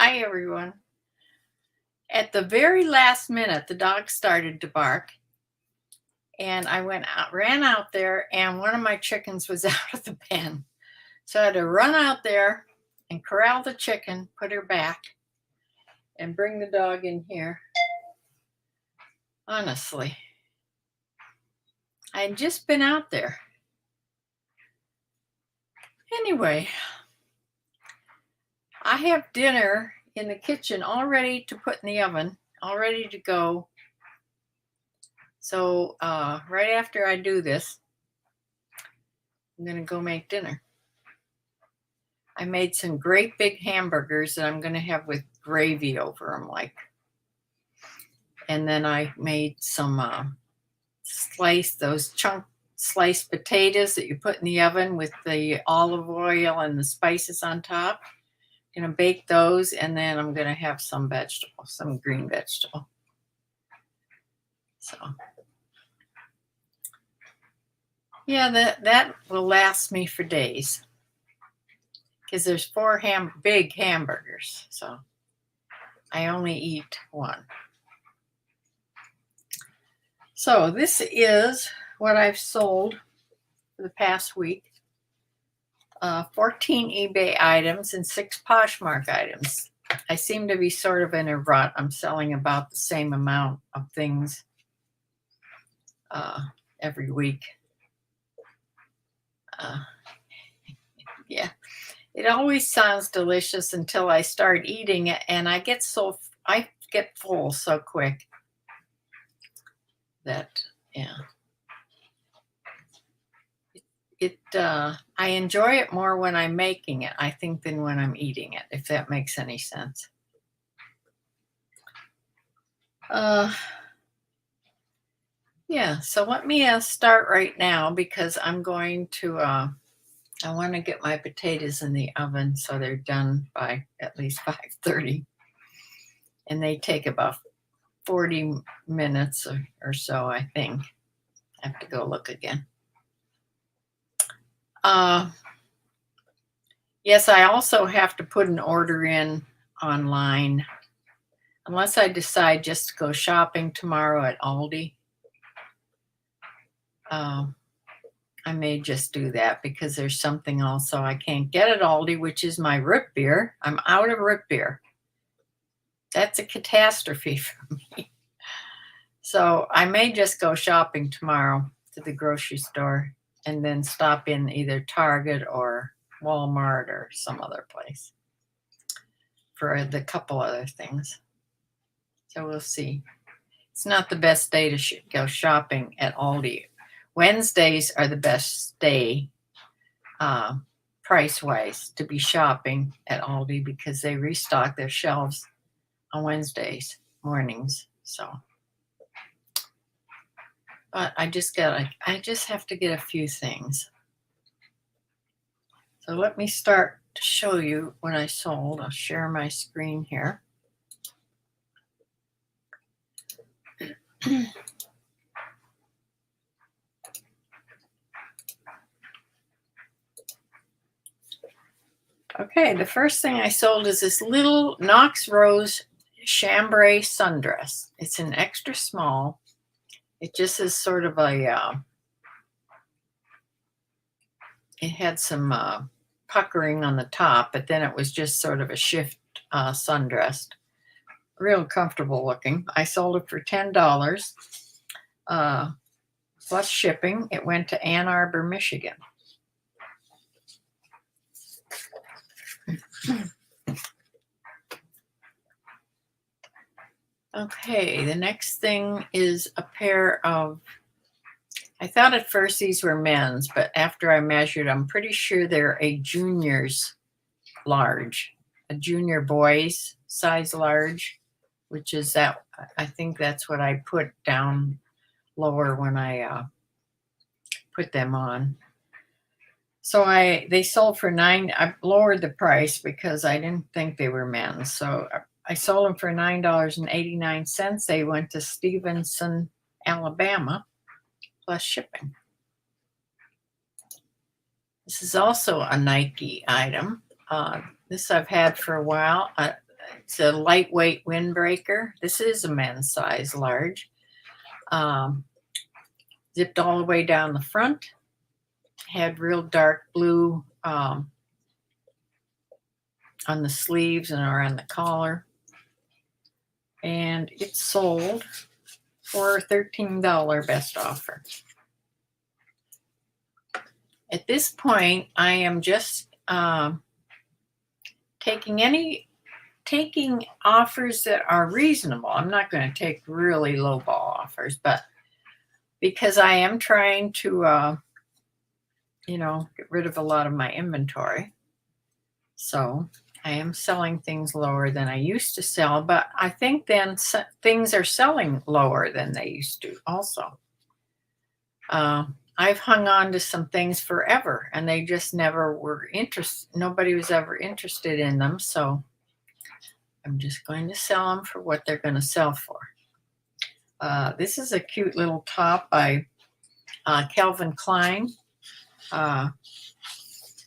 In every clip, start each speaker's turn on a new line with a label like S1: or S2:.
S1: Hi, everyone. At the very last minute, the dog started to bark, and I ran out there, and one of my chickens was out of the pen. So I had to run out there and corral the chicken, put her back, and bring the dog in here. Honestly, I'd just been out there. Anyway, I have dinner in the kitchen all ready to put in the oven, all ready to go. So right after I do this, I'm going to go make dinner. I made some great big hamburgers that I'm going to have with gravy over them, and then I made some those sliced potatoes that you put in the oven with the olive oil and the spices on top. I'm going to bake those, and then I'm going to have some green vegetable. So, yeah, that will last me for days. Because there's 4 big hamburgers, so I only eat one. So this is what I've sold for the past week. 14 eBay items and 6 Poshmark items. I seem to be sort of in a rut. I'm selling about the same amount of things every week. Yeah. It always sounds delicious until I start eating it, and I get full so quick that, yeah. I enjoy it more when I'm making it, I think, than when I'm eating it, if that makes any sense. Yeah, so let me start right now, because I'm going to I want to get my potatoes in the oven so they're done by at least 5:30. And they take about 40 minutes or so, I think. I have to go look again. Yes, I also have to put an order in online, unless I decide just to go shopping tomorrow at Aldi. I may just do that, because there's something also I can't get at Aldi, which is my root beer. I'm out of root beer. That's a catastrophe for me. So I may just go shopping tomorrow to the grocery store and then stop in either Target or Walmart or some other place for the couple other things. So we'll see. It's not the best day to go shopping at Aldi. Wednesdays are the best day, price-wise, to be shopping at Aldi, because they restock their shelves on Wednesdays mornings. So, but I just have to get a few things. So let me start to show you what I sold. I'll share my screen here. Okay, the first thing I sold is this little Knox Rose chambray sundress. It's an extra small. It just is sort of a, it had some puckering on the top, but then it was just sort of a shift sundress. Real comfortable looking. I sold it for $10 plus shipping. It went to Ann Arbor, Michigan. Okay, the next thing is a pair of, I thought at first these were men's, but after I measured, I'm pretty sure they're a junior's large, a junior boy's size large, which is that, I think that's what I put down lower when I put them on. So they sold for I lowered the price because I didn't think they were men's. So I sold them for $9.89. They went to Stevenson, Alabama, plus shipping. This is also a Nike item. This I've had for a while. It's a lightweight windbreaker. This is a men's size large. Zipped all the way down the front. Had real dark blue on the sleeves and around the collar. And it sold for $13 best offer. At this point, I am just taking offers that are reasonable. I'm not going to take really low ball offers, but because I am trying to, get rid of a lot of my inventory. So I am selling things lower than I used to sell, but I think then things are selling lower than they used to also. I've hung on to some things forever and they just never were interested. Nobody was ever interested in them. So I'm just going to sell them for what they're going to sell for. This is a cute little top by Calvin Klein.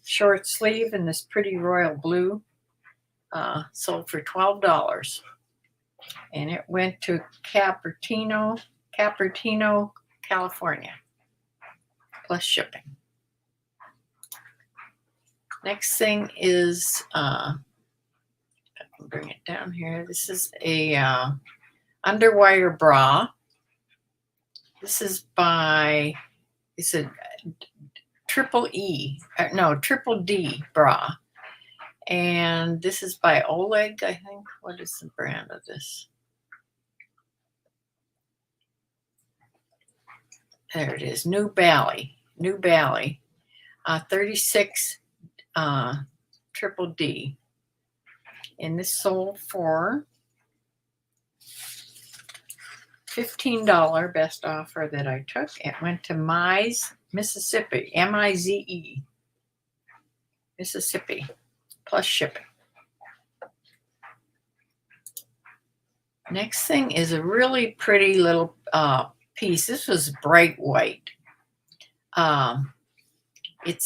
S1: Short sleeve in this pretty royal blue. Sold for $12. And it went to Cupertino, California. Plus shipping. Next thing is, I can bring it down here. This is a underwire bra. This is by, it's a triple D bra. And this is by Oleg, I think. What is the brand of this? There it is, New Bally, 36 triple D. And this sold for $15 best offer that I took. It went to Mize, Mississippi, M-I-Z-E, Mississippi, plus shipping. Next thing is a really pretty little piece. This was bright white. It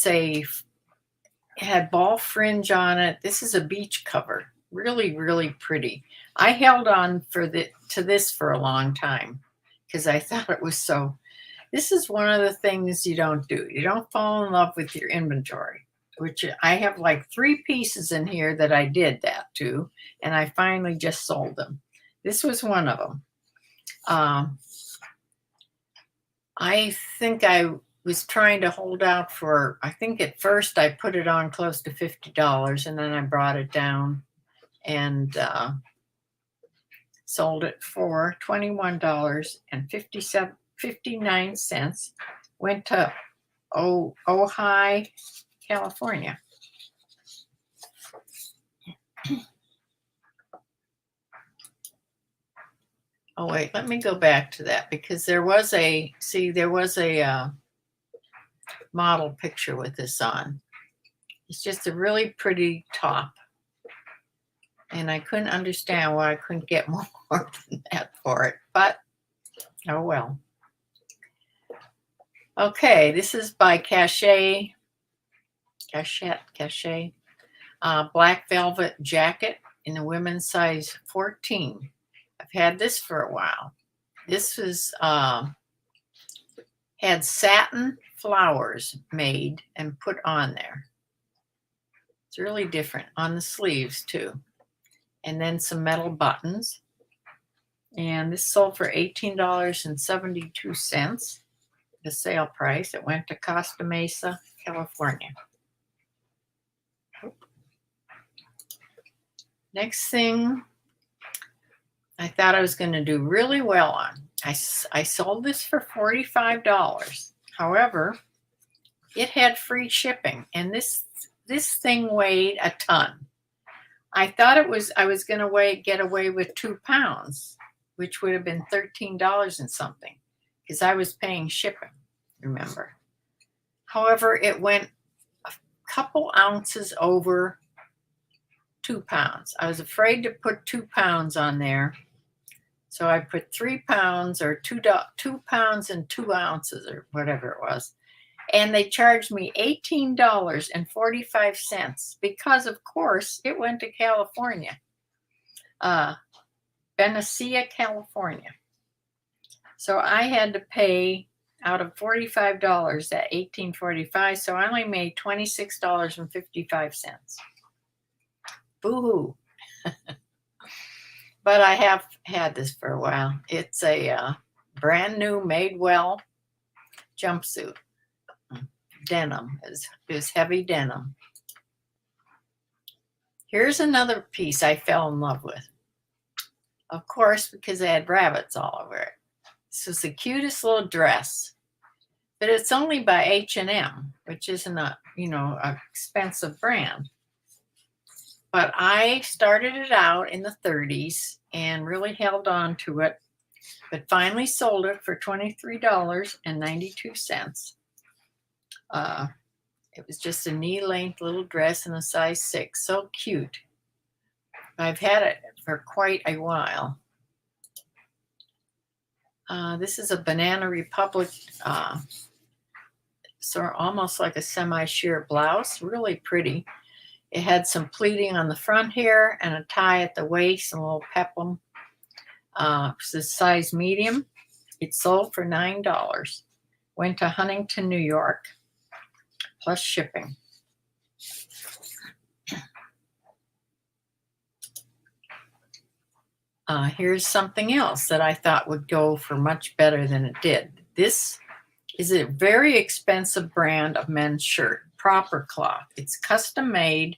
S1: had ball fringe on it. This is a beach cover. Really, really pretty. I held on to this for a long time because I thought it was so. This is one of the things you don't do. You don't fall in love with your inventory, which I have like 3 pieces in here that I did that to, and I finally just sold them. This was one of them. I think I was trying to hold out for, I think at first I put it on close to $50 and then I brought it down and sold it for $21.59. Went to Ojai, California. Oh, wait, let me go back to that because there was a model picture with this on. It's just a really pretty top. And I couldn't understand why I couldn't get more than that for it, but oh well. Okay, this is by Cachet, black velvet jacket in the women's size 14. I've had this for a while. This was had satin flowers made and put on there. It's really different on the sleeves too. And then some metal buttons. And this sold for $18.72, the sale price. It went to Costa Mesa, California. Next thing I thought I was going to do really well on. I sold this for $45. However, it had free shipping, and this thing weighed a ton. I thought I was going to get away with 2 pounds, which would have been $13 and something, because I was paying shipping, remember. However, it went a couple ounces over 2 pounds. I was afraid to put 2 pounds on there. So I put 3 pounds or 2 pounds and 2 ounces or whatever it was. And they charged me $18.45 because, of course, it went to California. Benicia, California. So I had to pay out of $45 at $18.45, so I only made $26.55. Boo-hoo. But I have had this for a while. It's a brand new Madewell jumpsuit. Denim is heavy denim. Here's another piece I fell in love with. Of course, because it had rabbits all over it. This was the cutest little dress, but it's only by H&M, which isn't a, a expensive brand. But I started it out in the 30s and really held on to it, but finally sold it for $23.92. It was just a knee-length little dress in a size 6. So cute. I've had it for quite a while. This is a Banana Republic, almost like a semi-sheer blouse. Really pretty. It had some pleating on the front here and a tie at the waist and a little peplum. It's a size medium. It sold for $9. Went to Huntington, New York, plus shipping. Here's something else that I thought would go for much better than it did. This is a very expensive brand of men's shirt, Proper Cloth. It's custom made.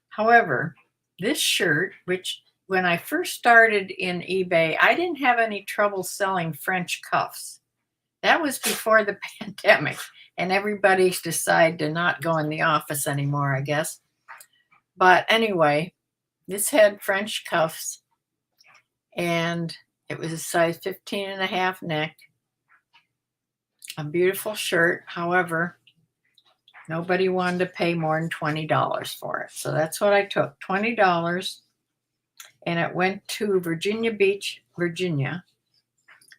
S1: However, this shirt, which when I first started in eBay, I didn't have any trouble selling French cuffs. That was before the pandemic, and everybody's decided to not go in the office anymore, I guess. But anyway, this had French cuffs, and it was a size 15.5 neck. A beautiful shirt. However, nobody wanted to pay more than $20 for it. So that's what I took, $20. And it went to Virginia Beach, Virginia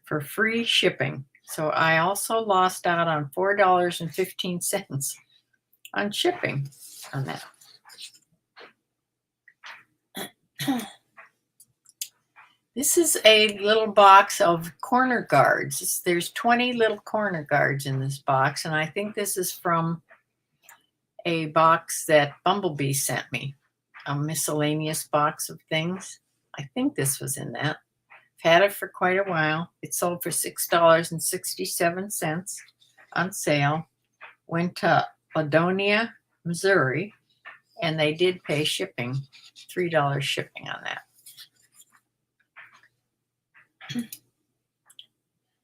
S1: for free shipping. So I also lost out on $4.15 on shipping on that. This is a little box of corner guards. There's 20 little corner guards in this box, and I think this is from a box that Bumblebee sent me, a miscellaneous box of things. I think this was in that. I've had it for quite a while. It sold for $6.67 on sale. Went to Ladonia, Missouri, and they did pay shipping, $3 shipping on that.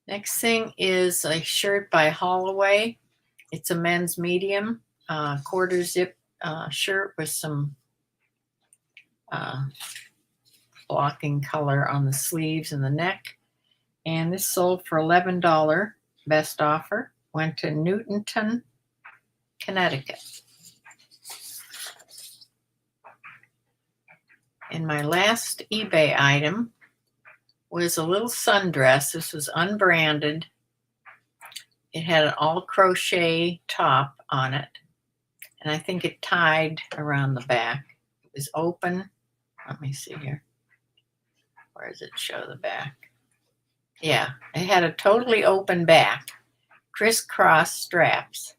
S1: Next thing is a shirt by Holloway. It's a men's medium, quarter zip shirt with some blocking color on the sleeves and the neck. And this sold for $11, best offer. Went to Newtonton, Connecticut. And my last eBay item was a little sundress. This was unbranded. It had an all crochet top on it. And I think it tied around the back. It was open. Let me see here. Where does it show the back? Yeah, it had a totally open back, crisscross straps,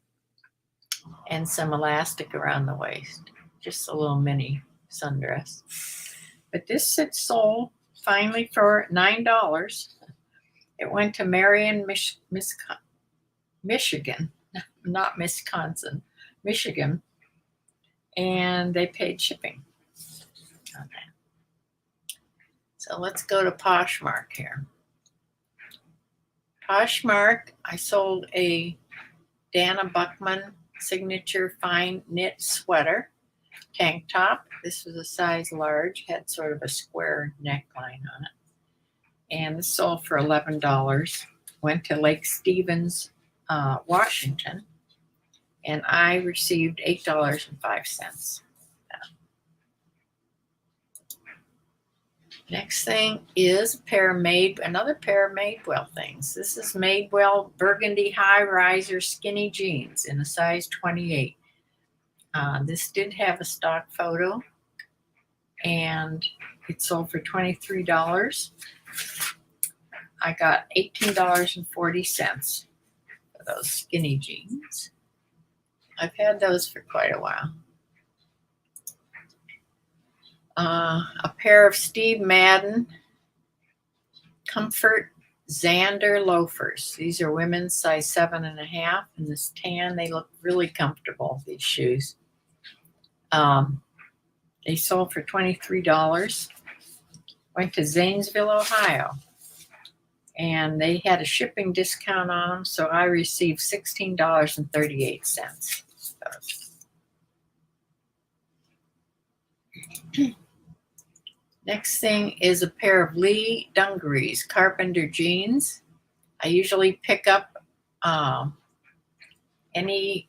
S1: and some elastic around the waist. Just a little mini sundress. But this it sold finally for $9. It went to Marion, Michigan, not Wisconsin, Michigan, and they paid shipping on that. So let's go to Poshmark here. Poshmark, I sold a Dana Buckman signature fine knit sweater, tank top. This was a size large, had sort of a square neckline on it. And this sold for $11. Went to Lake Stevens, Washington, and I received $8.05. Next thing is another pair of Madewell things. This is Madewell Burgundy High Riser Skinny Jeans in a size 28. This did have a stock photo, and it sold for $23. I got $18.40 for those skinny jeans. I've had those for quite a while. A pair of Steve Madden Comfort Xander loafers. These are women's size 7.5 in this tan. They look really comfortable, these shoes. They sold for $23. Went to Zanesville, Ohio, and they had a shipping discount on them, so I received $16.38. Next thing is a pair of Lee Dungarees carpenter jeans. I usually pick up any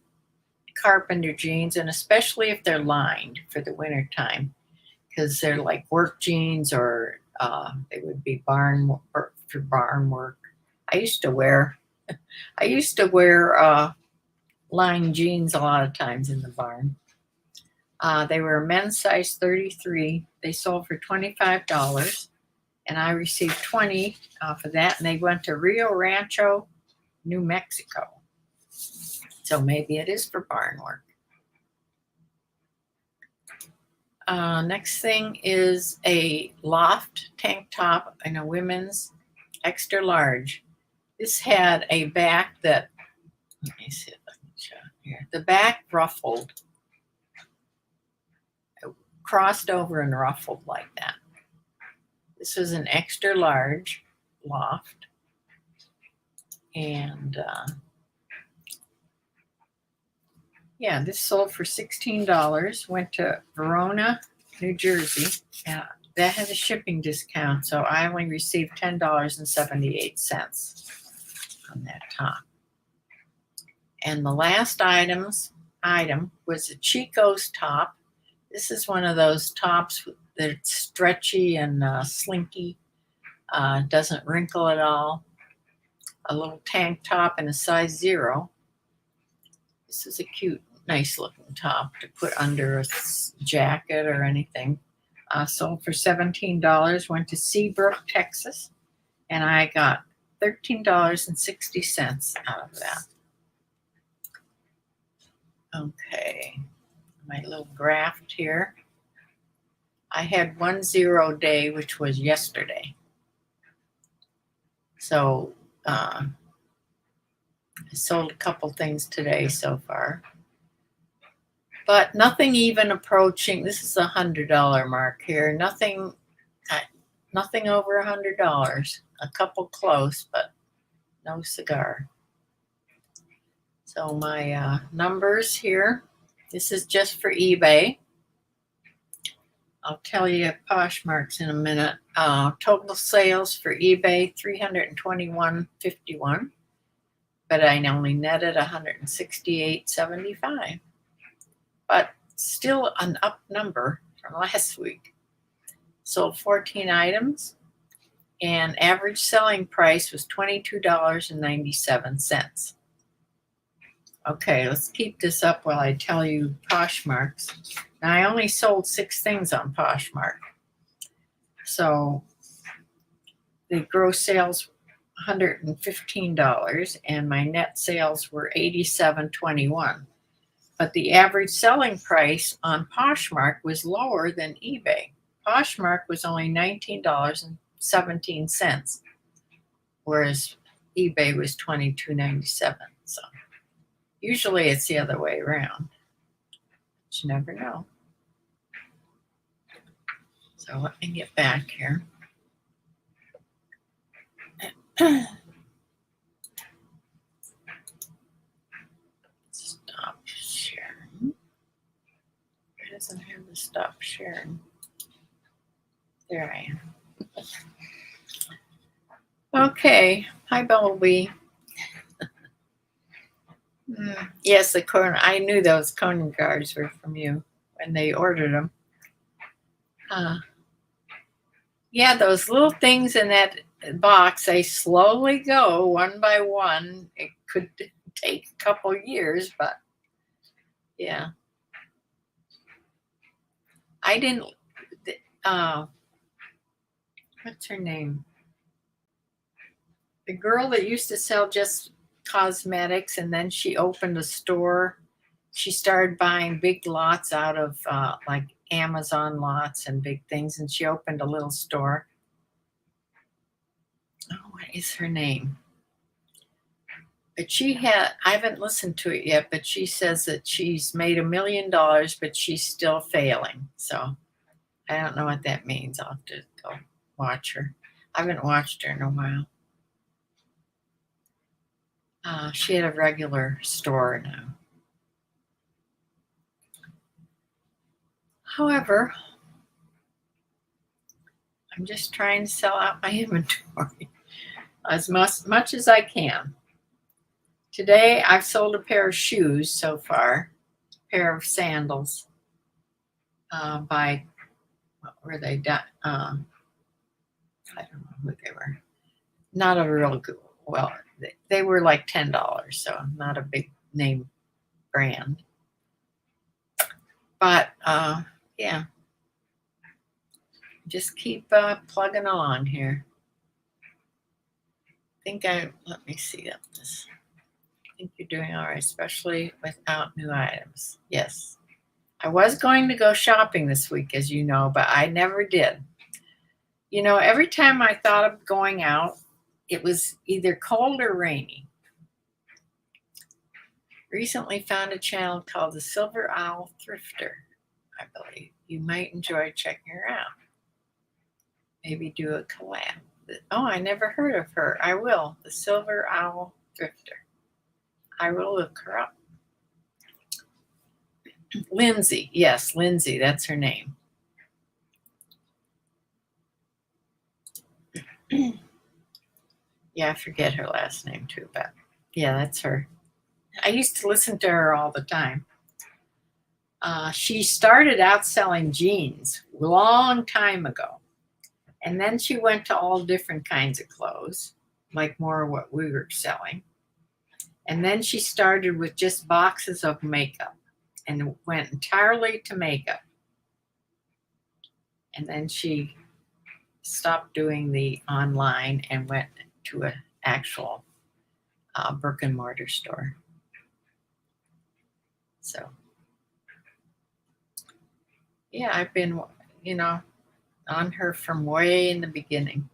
S1: carpenter jeans, and especially if they're lined for the winter time, because they're like work jeans, or they would be barn work for barn work. I used to wear lined jeans a lot of times in the barn. They were men's size 33. They sold for $25, and I received $20 for that. And they went to Rio Rancho, New Mexico. So maybe it is for barn work. Next thing is a loft tank top in a women's extra large. This had a back that, let me see if I can show here. The back ruffled. Crossed over and ruffled like that. This is an extra large loft, and yeah, this sold for $16. Went to Verona, New Jersey. That had a shipping discount, so I only received $10.78 on that top. And the last item was a Chico's top. This is one of those tops that's stretchy and slinky, doesn't wrinkle at all. A little tank top in a size 0. This is a cute, nice looking top to put under a jacket or anything. Sold for $17. Went to Seabrook, Texas, and I got $13.60 out of that. Okay. My little graph here. I had 1 0 day, which was yesterday. So I sold a couple things today so far, but nothing even approaching. This is $100 mark here. Nothing over $100. A couple close, but no cigar. So my numbers here. This is just for eBay. I'll tell you Poshmarks in a minute. Total sales for eBay, $321.51, but I only netted $168.75. But still an up number from last week. Sold 14 items, and average selling price was $22.97. Okay, let's keep this up while I tell you Poshmarks. Now, I only sold 6 things on Poshmark. So the gross sales $115, and my net sales were $87.21. But the average selling price on Poshmark was lower than eBay. Poshmark was only $19.17, whereas eBay was $22.97. So usually it's the other way around. But you never know. So let me get back here. Stop sharing. It doesn't have to stop sharing. There I am. Okay. Hi, Bumblebee. Yes, the corn. I knew those Conan cards were from you when they ordered them. Yeah, those little things in that box, they slowly go one by one. It could take a couple years, but yeah. what's her name? The girl that used to sell just cosmetics, and then she opened a store. She started buying big lots out of like Amazon lots and big things, and she opened a little store. Oh, what is her name? But I haven't listened to it yet, but she says that she's made $1 million, but she's still failing. So I don't know what that means. I'll have to go watch her. I haven't watched her in a while. She had a regular store now. However, I'm just trying to sell out my inventory as much as I can. Today, I've sold a pair of shoes so far, a pair of sandals by, what were they done? I don't know who they were. Not a real good, well, they were like $10, so not a big name brand. But yeah, just keep plugging along here. Let me see this. I think you're doing all right, especially without new items. Yes. I was going to go shopping this week, as you know, but I never did. You know, every time I thought of going out, it was either cold or rainy. Recently found a channel called the Silver Owl Thrifter, I believe. You might enjoy checking her out. Maybe do a collab. Oh, I never heard of her. I will. The Silver Owl Thrifter. I will look her up. Lindsay. Yes, Lindsay. That's her name. Yeah, I forget her last name too, but yeah, that's her. I used to listen to her all the time. She started out selling jeans a long time ago. And then she went to all different kinds of clothes, like more of what we were selling. And then she started with just boxes of makeup and went entirely to makeup. And then she stopped doing the online and went to an actual brick and mortar store. So, yeah, I've been, on her from way in the beginning.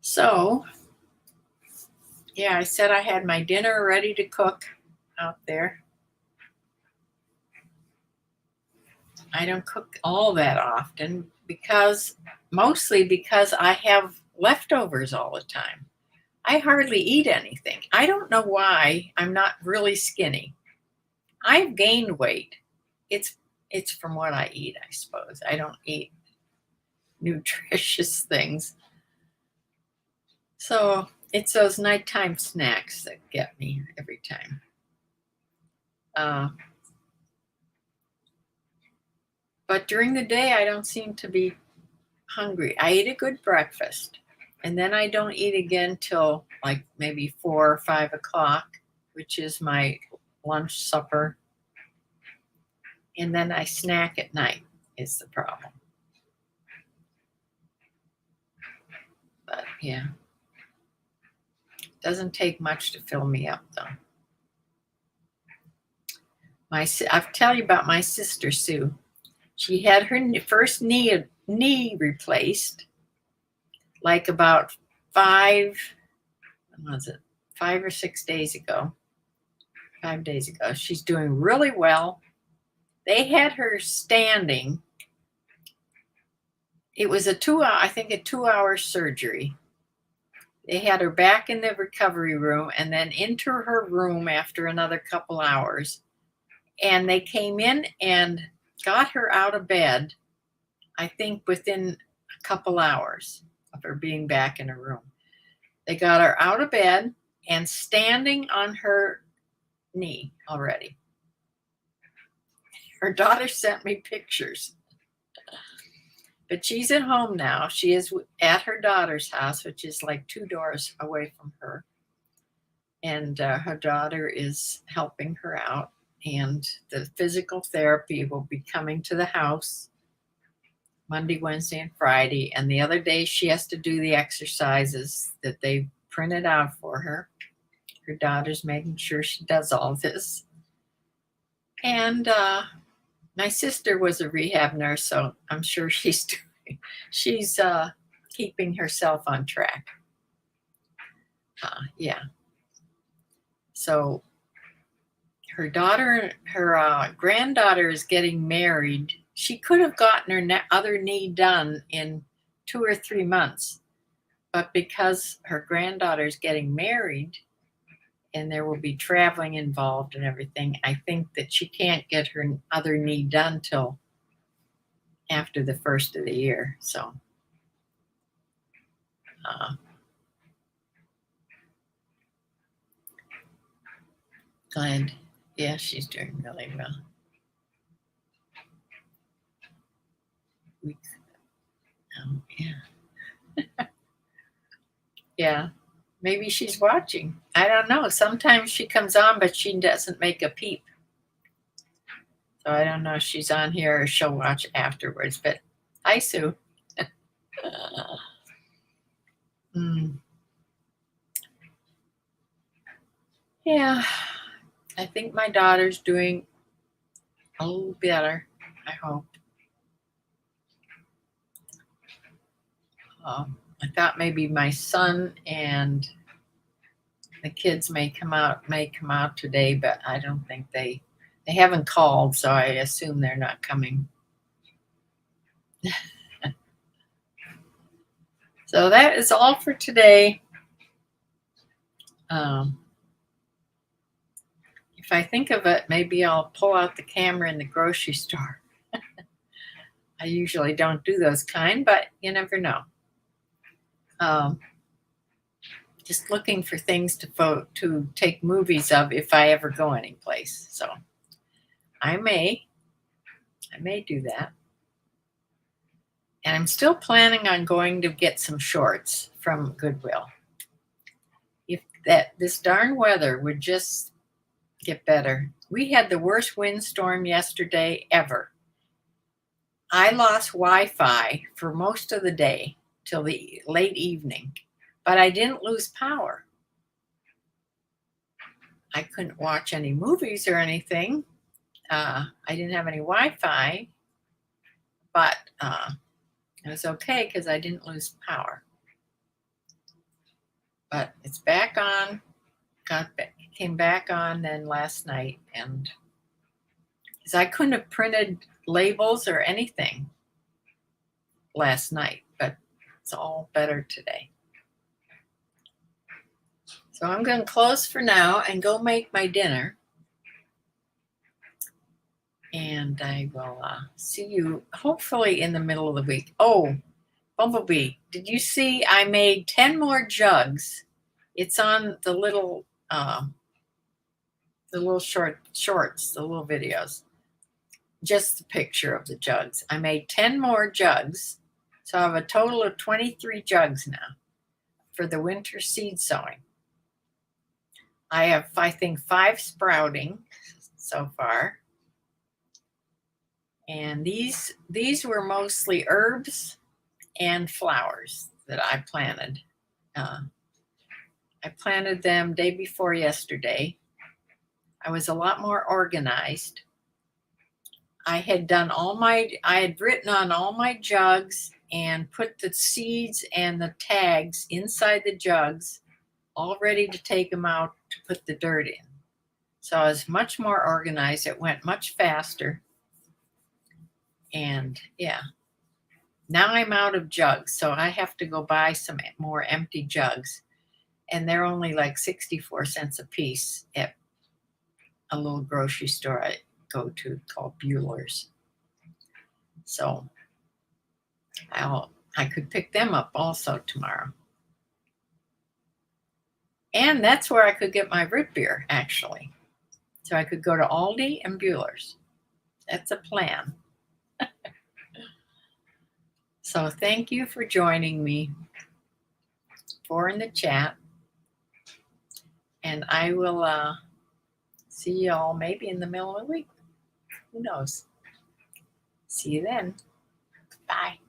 S1: So, yeah, I said I had my dinner ready to cook out there. I don't cook all that often mostly because I have leftovers all the time. I hardly eat anything. I don't know why I'm not really skinny. I've gained weight. It's from what I eat, I suppose. I don't eat nutritious things. So it's those nighttime snacks that get me every time. But during the day, I don't seem to be hungry. I eat a good breakfast, and then I don't eat again till like maybe 4 or 5 o'clock, which is my lunch, supper. And then I snack at night is the problem. But yeah, doesn't take much to fill me up though. I'll tell you about my sister Sue. She had her first knee replaced like about 5 or 6 days ago. 5 days ago. She's doing really well. They had her standing. It was a 2-hour surgery. They had her back in the recovery room and then into her room after another couple hours. And they came in and got her out of bed, I think within a couple hours of her being back in her room. They got her out of bed and standing on her knee already. Her daughter sent me pictures. But she's at home now. She is at her daughter's house, which is like 2 doors away from her. And her daughter is helping her out. And the physical therapy will be coming to the house Monday, Wednesday, and Friday. And the other day she has to do the exercises that they printed out for her. Her daughter's making sure she does all this. And my sister was a rehab nurse, so I'm sure she's keeping herself on track. Yeah. So her granddaughter is getting married. She could have gotten her other knee done in 2 or 3 months, but because her granddaughter is getting married and there will be traveling involved and everything, I think that she can't get her other knee done till after the first of the year. So glad. Yeah, she's doing really well. Yeah. Yeah. Maybe she's watching. I don't know. Sometimes she comes on, but she doesn't make a peep. So I don't know if she's on here or she'll watch afterwards. But hi, Sue. Yeah. I think my daughter's doing a little better, I hope. I thought maybe my son and the kids may come out today, but I don't think they haven't called, so I assume they're not coming. So that is all for today. If I think of it, maybe I'll pull out the camera in the grocery store. I usually don't do those kind, but you never know. Just looking for things to take movies of if I ever go anyplace. So I may do that. And I'm still planning on going to get some shorts from Goodwill. If this darn weather would just get better. We had the worst windstorm yesterday ever. I lost Wi-Fi for most of the day till the late evening, but I didn't lose power. I couldn't watch any movies or anything. I didn't have any Wi-Fi, but it was okay because I didn't lose power. But it's back on. Came back on then last night, and because I couldn't have printed labels or anything last night, but it's all better today. So I'm going to close for now and go make my dinner. And I will see you hopefully in the middle of the week. Oh, Bumblebee, did you see I made 10 more jugs? It's on the little shorts, the little videos. Just the picture of the jugs. I made 10 more jugs. So I have a total of 23 jugs now for the winter seed sowing. I have, I think, 5 sprouting so far. And these were mostly herbs and flowers that I planted. I planted them day before yesterday. I was a lot more organized. I had written on all my jugs and put the seeds and the tags inside the jugs, all ready to take them out to put the dirt in. So I was much more organized. It went much faster. And yeah, now I'm out of jugs, so I have to go buy some more empty jugs. And they're only like 64 cents a piece at a little grocery store I go to called Bueller's. So I could pick them up also tomorrow. And that's where I could get my root beer, actually. So I could go to Aldi and Bueller's. That's a plan. So thank you for joining me in the chat. And I will see y'all maybe in the middle of the week. Who knows? See you then. Bye.